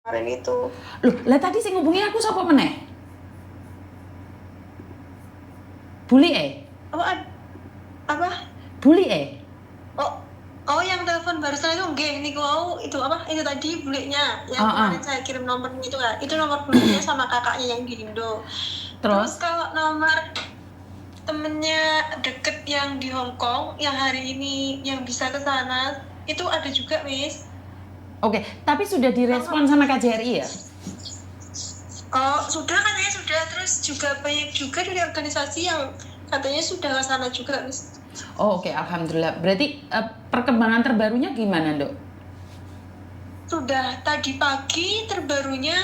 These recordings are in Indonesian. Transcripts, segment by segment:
kemarin itu. Loh, lah tadi sing ngubungi aku sapa meneh? Buli Apa? Buli Oh, yang telepon barusan itu nggih niku mau itu apa? Itu tadi buliknya yang kemarin saya kirim nomornya itu kan. Itu nomor buliknya sama kakaknya yang di Indo. Terus kalau nomor temennya deket yang di Hong Kong yang hari ini yang bisa ke sana itu ada juga, Miss. Oke, tapi sudah direspon sama KJRI ya? Oh, sudah katanya sudah. Terus juga banyak juga dari organisasi yang katanya sudah ke sana juga, Miss. Oh, oke, alhamdulillah. Berarti perkembangan terbarunya gimana, Dok? Sudah tadi pagi terbarunya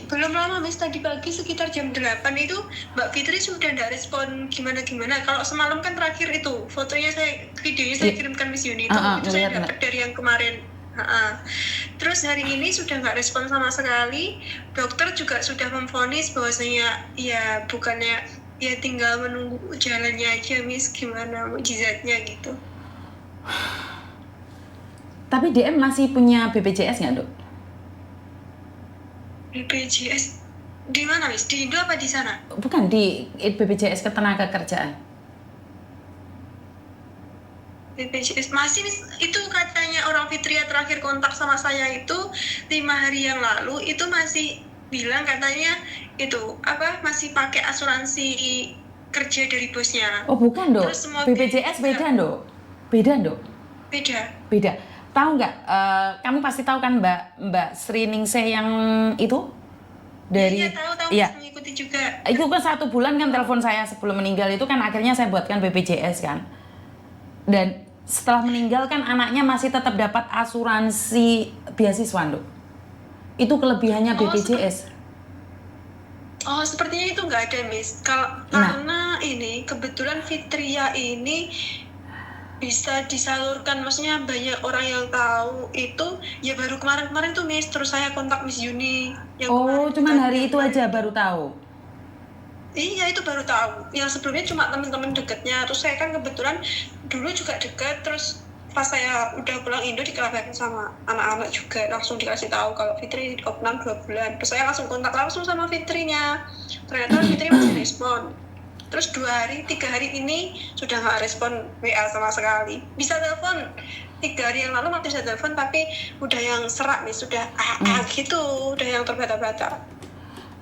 belum lama, Miss. Tadi pagi sekitar jam 8 itu Mbak Fitri sudah tidak respon gimana-gimana. Kalau semalam kan terakhir itu fotonya videonya saya kirimkan Miss Yuni itu saya dapat dari yang kemarin. Terus hari ini sudah nggak respon sama sekali. Dokter juga sudah memvonis bahwasanya ya bukannya ya tinggal menunggu jalannya aja, Miss, gimana mukjizatnya gitu. Tapi DM masih punya BPJS nggak, Dok? BPJS di mana, Miss? Di Indo apa di sana? Bukan, di BPJS Ketenagakerjaan. BPJS masih, Miss. Itu katanya orang Fitria terakhir kontak sama saya itu 5 hari yang lalu itu masih bilang katanya itu apa masih pakai asuransi kerja dari bosnya. Oh, bukan, Dok. Terus semua BPJS beda, Dok. Beda, Dok. Beda. Tahu nggak? Kamu pasti tahu kan Mbak Sri Ningsih yang itu dari Iya, tahu iya. mengikuti juga. Itu kan 1 bulan kan telepon saya sebelum meninggal itu kan akhirnya saya buatkan BPJS kan. Dan setelah meninggal kan anaknya masih tetap dapat asuransi beasiswa, Dok. Itu kelebihannya BPJS. Sepertinya itu nggak ada, Miss. Karena ini kebetulan Fitria ini bisa disalurkan, maksudnya banyak orang yang tahu itu ya baru kemarin tuh, Miss. Terus saya kontak Miss Yuni yang cuman hari itu aja baru tahu. Iya, itu baru tahu. Yang sebelumnya cuma teman-teman dekatnya. Terus saya kan kebetulan dulu juga dekat. Terus pas saya udah pulang Indo dikabarin sama anak-anak juga, langsung dikasih tahu kalau Fitri opnam 2 bulan. Terus saya langsung kontak langsung sama Fitrinya. Ternyata Fitri masih respon. Terus 2 hari, 3 hari ini sudah nggak respon WA sama sekali. Bisa telepon 3 hari yang lalu masih bisa telepon, tapi udah yang serak nih, sudah gitu, udah yang terbata-bata.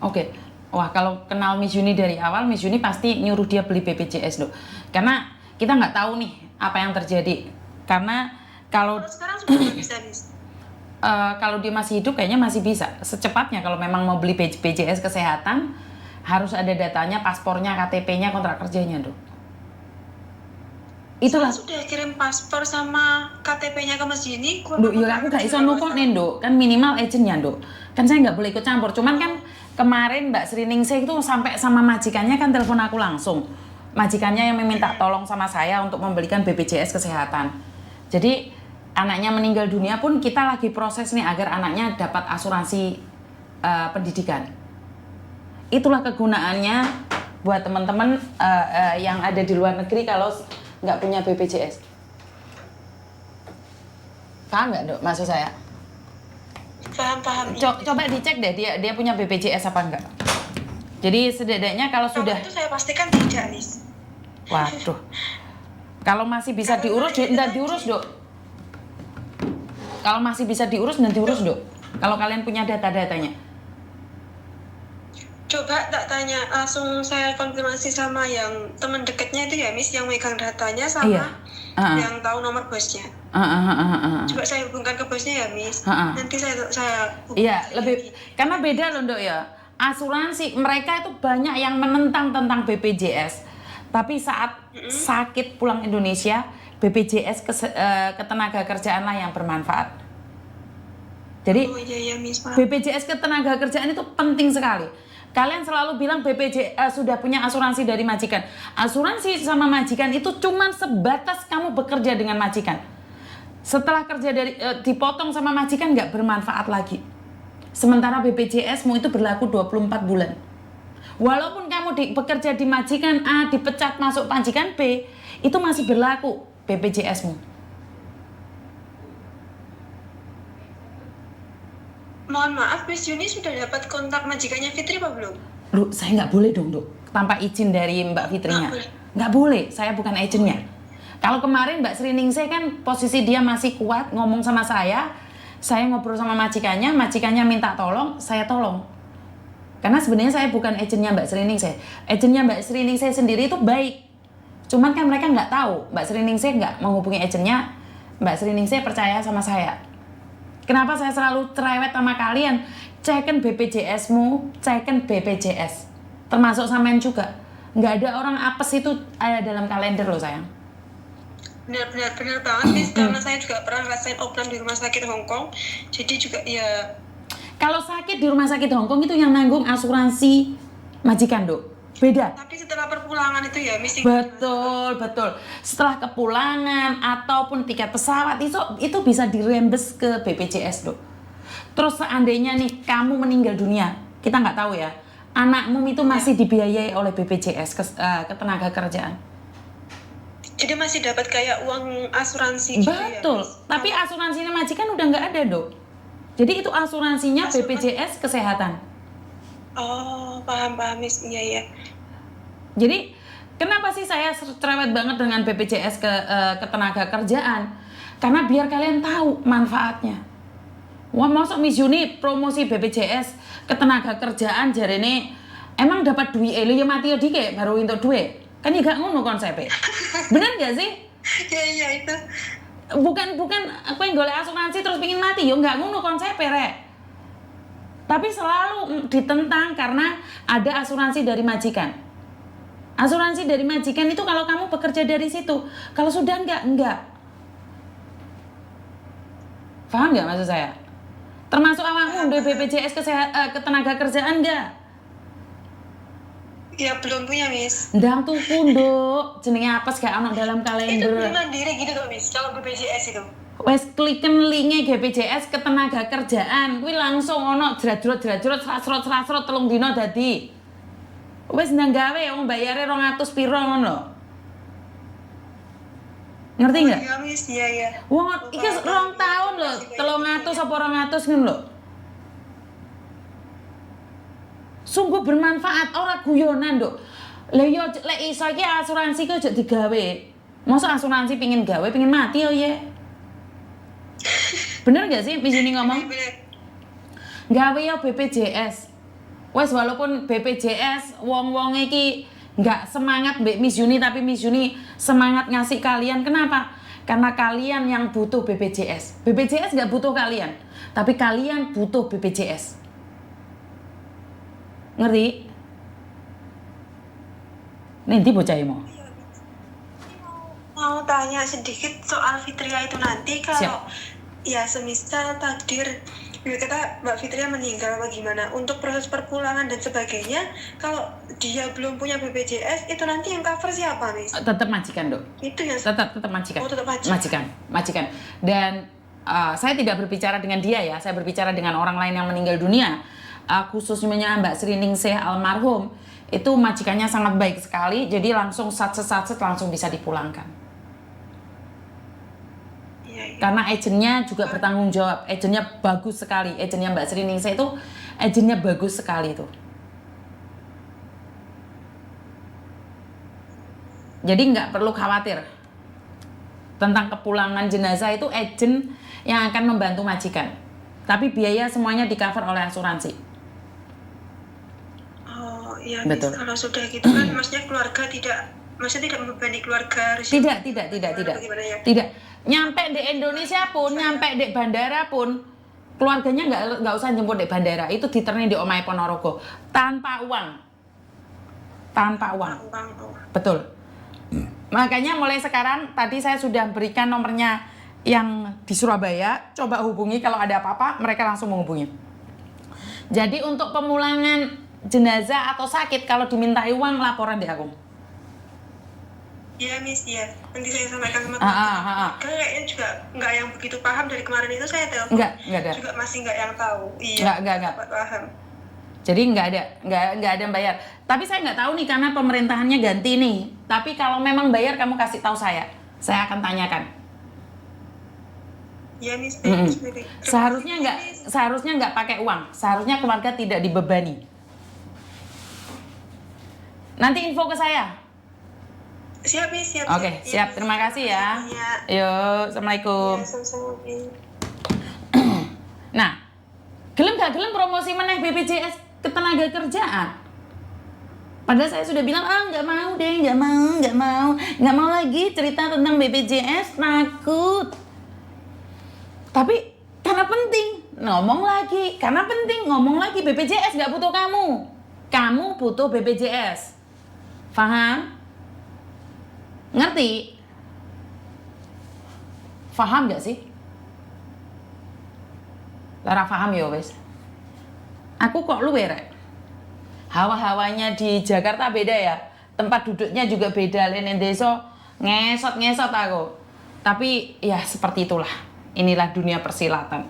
Oke. Wah, kalau kenal Miss Yuni dari awal, Miss Yuni pasti nyuruh dia beli BPJS, Dok. Karena kita nggak tahu nih apa yang terjadi. Karena kalau sekarang sudah nggak bisa, Miss. Kalau dia masih hidup kayaknya masih bisa. Secepatnya kalau memang mau beli BPJS kesehatan harus ada datanya, paspornya, KTP-nya, kontrak kerjanya, Dok. Itulah. Saya sudah kirim paspor sama KTP-nya ke Mas Yuni. Dok, ya aku gak iso nukonin, Dok. Kan minimal agentnya, Dok. Kan saya nggak boleh ikut campur. Cuman kan kemarin Mbak Sri Ningsih itu sampai sama majikannya kan telepon aku langsung. Majikannya yang meminta tolong sama saya untuk membelikan BPJS kesehatan. Jadi anaknya meninggal dunia pun kita lagi proses nih agar anaknya dapat asuransi pendidikan. Itulah kegunaannya buat teman-teman yang ada di luar negeri kalau nggak punya BPJS. Paham nggak, Dok, maksud saya? Paham. Coba dicek deh dia punya BPJS apa enggak. Jadi setidaknya kalau sudah itu saya pastikan tidak, Miss. Waduh. Kalau masih bisa diurus, nggak diurus, Dok. Kalau masih bisa diurus, nanti diurus, Dok. Kalau kalian punya data-datanya. Coba tak tanya, langsung saya konfirmasi sama yang teman dekatnya itu ya, Miss, yang megang datanya sama yang tahu nomor bosnya. Coba saya hubungkan ke bosnya ya, Miss. Nanti saya iya, lebih karena beda loh, Dok, ya. Asuransi mereka itu banyak yang menentang tentang BPJS. Tapi saat sakit pulang Indonesia, BPJS Ketenagakerjaan lah yang bermanfaat. Jadi BPJS Ketenagakerjaan itu penting sekali. Kalian selalu bilang BPJS sudah punya asuransi dari majikan. Asuransi sama majikan itu cuma sebatas kamu bekerja dengan majikan. Setelah kerja dipotong sama majikan nggak bermanfaat lagi. Sementara BPJS-mu itu berlaku 24 bulan. Walaupun kamu bekerja di majikan A, dipecat masuk majikan B, itu masih berlaku BPJS-mu. mohon maaf, Miss Yuni sudah dapat kontak majikannya Fitri apa belum? Duh, saya nggak boleh dong, Dok. Tanpa izin dari Mbak Fitrinya. Nggak boleh. Nggak boleh, saya bukan agentnya. Kalau kemarin Mbak Sri Ningsih kan posisi dia masih kuat ngomong sama saya ngobrol sama majikannya minta tolong, saya tolong. Karena sebenarnya saya bukan agentnya Mbak Sri Ningsih. Agentnya Mbak Sri Ningsih sendiri itu baik. Cuman kan mereka nggak tahu, Mbak Sri Ningsih nggak menghubungi agentnya, Mbak Sri Ningsih percaya sama saya. Kenapa saya selalu cerewet sama kalian? Ceken BPJS-mu, ceken BPJS. Termasuk sampean juga. Nggak ada orang apes itu ada dalam kalender loh sayang. Benar banget, Miss. Karena saya juga pernah ngerasain opnam di rumah sakit Hong Kong. Jadi juga ya... Kalau sakit di rumah sakit Hong Kong itu yang nanggung asuransi majikan, Dok. Beda. Tapi setelah perpulangan itu ya, Miss. Betul. Setelah kepulangan ataupun tiket pesawat itu bisa dirembes ke BPJS, Dok. Terus seandainya nih kamu meninggal dunia, kita nggak tahu ya, anakmu itu masih dibiayai oleh BPJS ketenaga kerjaan. Jadi masih dapat kayak uang asuransi gitu ya? Betul. Tapi asuransinya majikan udah nggak ada, Dok. Jadi itu asuransinya BPJS kesehatan. Oh, paham Miss. Iya. Jadi kenapa sih saya cerewet banget dengan BPJS ketenaga kerjaan? Karena biar kalian tahu manfaatnya. Wah, masuk Miss Yuni promosi BPJS ketenaga kerjaan jarene emang dapat duit ya mati ya dike baru untuk duit. Kan ya gak ngono konsepnya. Bener gak sih? Iya itu. Bukan aku yang golek asuransi terus pingin mati yo gak ngono konsepnya, Rek. Tapi selalu ditentang karena ada asuransi dari majikan. Asuransi dari majikan itu kalau kamu bekerja dari situ, kalau sudah enggak. Paham nggak maksud saya? Termasuk awakmu di BPJS ketenaga kerjaan enggak? Ya belum punya, Miss. Ndang tuku, Nduk. Jenenge apes gak ono dalam Itu kalender. beli mandiri gitu tuh, Miss. Kalau BPJS itu. Wes kliken linke BPJS ketenaga kerjaan, kuwi langsung ono jradrot srasrot telung dina dadi. Wes ndang gawe wong bayare 200 piro ngono lho. Ngerti nggak? Iya, Miss. Iya. Wong iki 2 tahun lho, 300 apa 200 ngono lho. Sungguh bermanfaat, ora guyonan, Nduk. Lah yo lek iso iki asuransi ku aja digawe. Masa asuransi pingin gawe, pingin mati yo ye. Bener gak sih Miss Yuni ngomong? Gawe yo BPJS. Wes walaupun BPJS wong-wong iki nggak semangat Mbak Miss Yuni, tapi Miss Yuni semangat ngasih kalian. Kenapa? Karena kalian yang butuh BPJS. BPJS nggak butuh kalian, tapi kalian butuh BPJS. Ngerti? Nanti bocah Mau tanya sedikit soal Fitria itu nanti kalau ya semisal takdir ya kata Mbak Fitria meninggal bagaimana untuk proses perpulangan dan sebagainya, kalau dia belum punya BPJS itu nanti yang cover siapa, Miss? Tetap majikan, Dok. Itu yang Tetap majikan. Oh, tetap majikan. Dan saya tidak berbicara dengan dia ya, saya berbicara dengan orang lain yang meninggal dunia. Khususnya Mbak Sri Ningsih almarhum, itu majikannya sangat baik sekali, jadi langsung satset langsung bisa dipulangkan. Iya. Karena agennya juga bertanggung jawab, agennya bagus sekali, agennya Mbak Sri Ningsih itu agennya bagus sekali itu. Jadi nggak perlu khawatir tentang kepulangan jenazah, itu agen yang akan membantu majikan. Tapi biaya semuanya di cover oleh asuransi. Oh iya, Betul. Miss. Kalau sudah gitu kan maksudnya keluarga maksudnya tidak membebani keluarga harus. Tidak. Bagaimana ya? Tidak. Nyampe di Indonesia pun, nyampe di bandara pun, keluarganya nggak usah jemput di bandara. Itu diterni di Omahe Ponorogo tanpa uang. Betul. Makanya mulai sekarang, tadi saya sudah berikan nomornya yang di Surabaya. Coba hubungi kalau ada apa-apa, mereka langsung menghubungi. Jadi untuk pemulangan jenazah atau sakit, kalau dimintai uang, laporan di aku. Iya, Miss, iya. Nanti saya sampaikan sama teman-teman. Kayaknya juga nggak yang begitu paham dari kemarin itu saya telepon. Nggak ada. Juga masih nggak yang tahu. Iya. Nggak. Paham. Jadi nggak ada yang bayar. Tapi saya nggak tahu nih karena pemerintahannya ganti nih. Tapi kalau memang bayar, kamu kasih tahu saya akan tanyakan. Ya Miss, Mm-mm. Miss Mary. Seharusnya nggak pakai uang. Seharusnya keluarga tidak dibebani. Nanti info ke saya. Siap Miss, siap. Oke, siap. Terima kasih ya. Yuk, assalamualaikum. Ya, sama-sama Miss. Nah, gelem gak gelem promosi meneh BPJS ketenaga kerjaan. Padahal saya sudah bilang, nggak mau deh, nggak mau lagi cerita tentang BPJS, takut. Tapi karena penting, ngomong lagi, BPJS nggak butuh kamu butuh BPJS. Paham? Ngerti? Paham gak sih? Lara paham ya wes. Aku kok luwe rek. Hawa-hawanya di Jakarta beda ya. Tempat duduknya juga beda. Lain desa ngesot aku. Tapi ya seperti itulah. Inilah dunia persilatan.